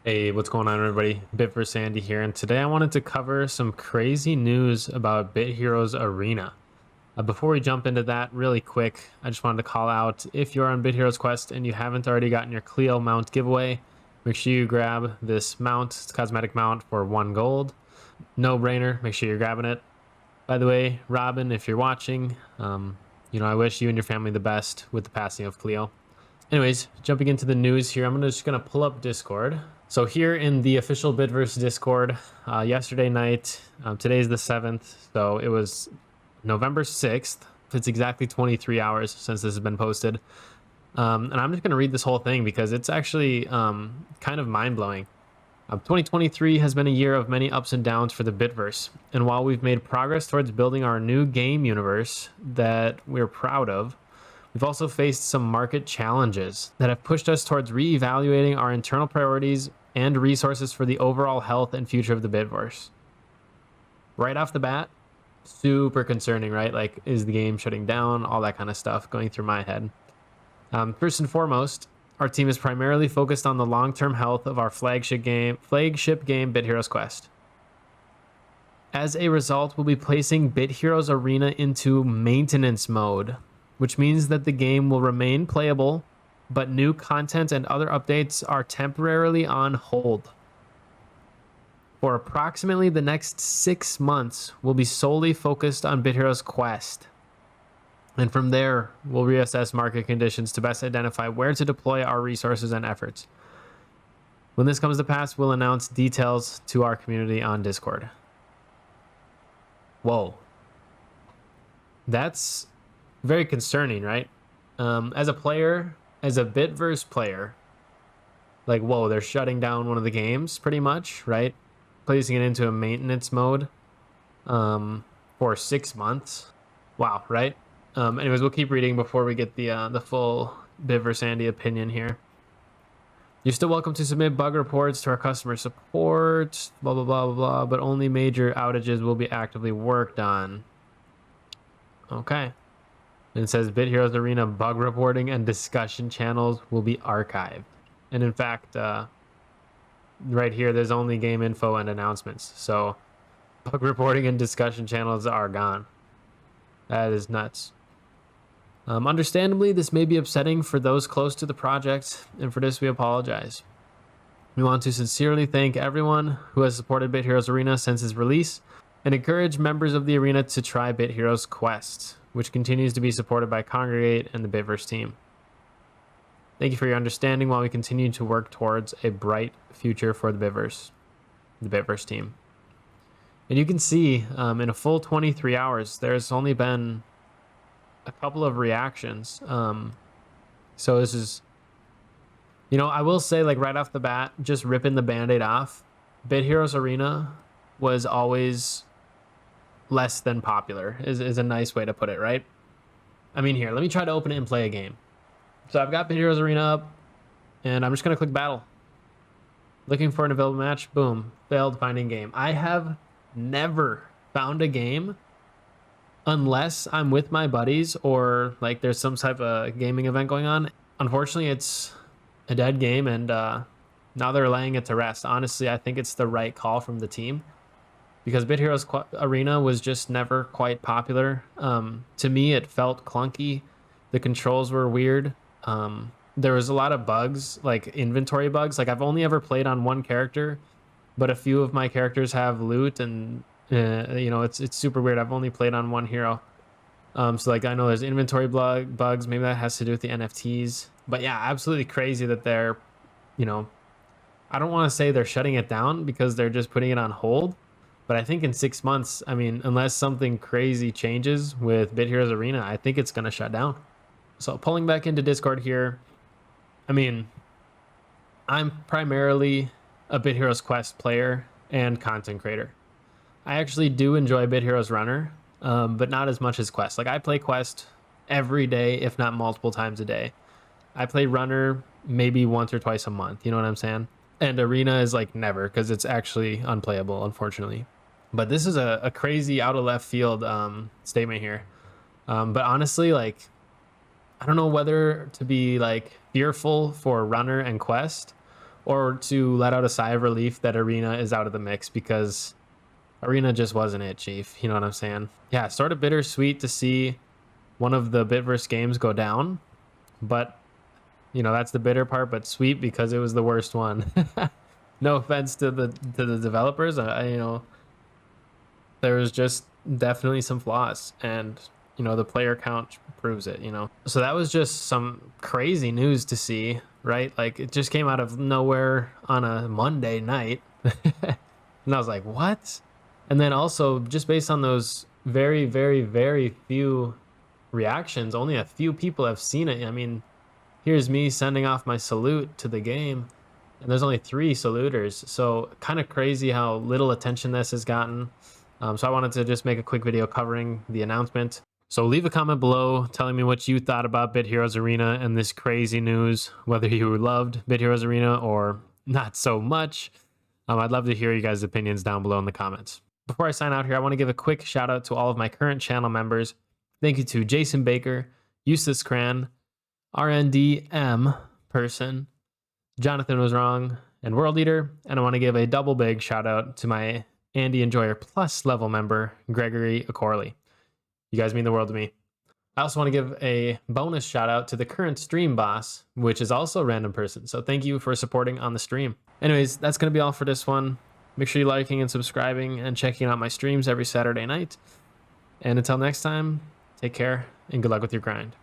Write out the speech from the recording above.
Hey, what's going on, everybody? Bitverse Andy here, and today I wanted to cover some crazy news about Bit Heroes Arena. Before we jump into that, really quick, I just wanted to call out if you're on Bit Heroes Quest and you haven't already gotten your Clio mount giveaway, make sure you grab this mount. It's a cosmetic mount for 1 gold. No brainer, make sure you're grabbing it. By the way, Robin, if you're watching, I wish you and your family the best with the passing of Clio. Anyways, jumping into the news here, I'm just gonna pull up Discord. So here in the official Bitverse Discord, yesterday night, today's the 7th, so it was November 6th. It's exactly 23 hours since this has been posted. And I'm just gonna read this whole thing because it's actually kind of mind-blowing. 2023 has been a year of many ups and downs for the Bitverse, and while we've made progress towards building our new game universe that we're proud of, we've also faced some market challenges that have pushed us towards reevaluating our internal priorities and resources for the overall health and future of the Bitverse. Right off the bat, super concerning, right? Like, is the game shutting down? All that kind of stuff going through my head. First and foremost, our team is primarily focused on the long-term health of our flagship game, Bit Heroes Quest. As a result, we'll be placing Bit Heroes Arena into maintenance mode, which means that the game will remain playable, but new content and other updates are temporarily on hold. For approximately the next 6 months, we'll be solely focused on Bit Heroes Quest. And from there, we'll reassess market conditions to best identify where to deploy our resources and efforts. When this comes to pass, we'll announce details to our community on Discord. Whoa. That's very concerning, right? As a player, as a Bitverse player, like, whoa, they're shutting down one of the games pretty much, right? Placing it into a maintenance mode for 6 months. Wow, right? Anyways, we'll keep reading before we get the full Bitverse Andy opinion here. You're still welcome to submit bug reports to our customer support, blah, blah, blah, blah, blah, but only major outages will be actively worked on. Okay. And it says Bit Heroes Arena bug reporting and discussion channels will be archived. And in fact, right here, there's only game info and announcements. So bug reporting and discussion channels are gone. That is nuts. Understandably, this may be upsetting for those close to the project, and for this we apologize. We want to sincerely thank everyone who has supported Bit Heroes Arena since its release, and encourage members of the arena to try Bit Heroes Quest, which continues to be supported by Kongregate and the Bitverse team. Thank you for your understanding while we continue to work towards a bright future for the Bitverse team. And you can see in a full 23 hours, there's only been a couple of reactions. So this is, I will say, like, right off the bat, just ripping the Band-Aid off, Bit Heroes Arena was always less than popular, is a nice way to put it, right? I mean, here, let me try to open it and play a game. So I've got Bit Heroes Arena up, and I'm just going to click battle. Looking for an available match, boom, failed finding game. I have never found a game unless I'm with my buddies or like there's some type of gaming event going on. Unfortunately, it's a dead game, and now they're laying it to rest. Honestly, I think it's the right call from the team because Bit Heroes Arena was just never quite popular. To me, it felt clunky. The controls were weird. There was a lot of bugs, like inventory bugs. Like, I've only ever played on one character, but a few of my characters have loot, and it's super weird. I've only played on one hero. So like, I know there's inventory bugs. Maybe that has to do with the NFTs. But yeah, absolutely crazy that they're, I don't want to say they're shutting it down because they're just putting it on hold. But I think in 6 months, I mean, unless something crazy changes with Bit Heroes Arena, I think it's going to shut down. So pulling back into Discord here, I mean, I'm primarily a Bit Heroes Quest player and content creator. I actually do enjoy Bit Heroes Runner, but not as much as Quest. Like, I play Quest every day, if not multiple times a day. I play Runner maybe once or twice a month. You know what I'm saying? And Arena is like never, because it's actually unplayable, unfortunately. But this is a crazy out of left field statement here. But honestly, like, I don't know whether to be like fearful for Runner and Quest or to let out a sigh of relief that Arena is out of the mix, because Arena just wasn't it, Chief. You know what I'm saying? Yeah, sort of bittersweet to see one of the Bitverse games go down, but you know, that's the bitter part, but sweet because it was the worst one. No offense to the developers, you know, there was just definitely some flaws, and you know, the player count proves it, you know. So that was just some crazy news to see, right? Like, it just came out of nowhere on a Monday night. And I was like, what? And then also, just based on those very, very, very few reactions, only a few people have seen it. I mean, here's me sending off my salute to the game, and there's only 3 saluters. So kind of crazy how little attention this has gotten. So I wanted to just make a quick video covering the announcement. So leave a comment below telling me what you thought about Bit Heroes Arena and this crazy news, whether you loved Bit Heroes Arena or not so much. I'd love to hear you guys' opinions down below in the comments. Before I sign out here, I want to give a quick shout out to all of my current channel members. Thank you to Jason Baker, Eustace Cran, RNDM person, Jonathan Was Wrong, and World Eater. And I want to give a double big shout out to my Andy Enjoyer Plus level member, Gregory Acorley. You guys mean the world to me. I also want to give a bonus shout out to the current stream boss, which is also a random person. So thank you for supporting on the stream. Anyways, that's going to be all for this one. Make sure you're liking and subscribing and checking out my streams every Saturday night. And until next time, take care and good luck with your grind.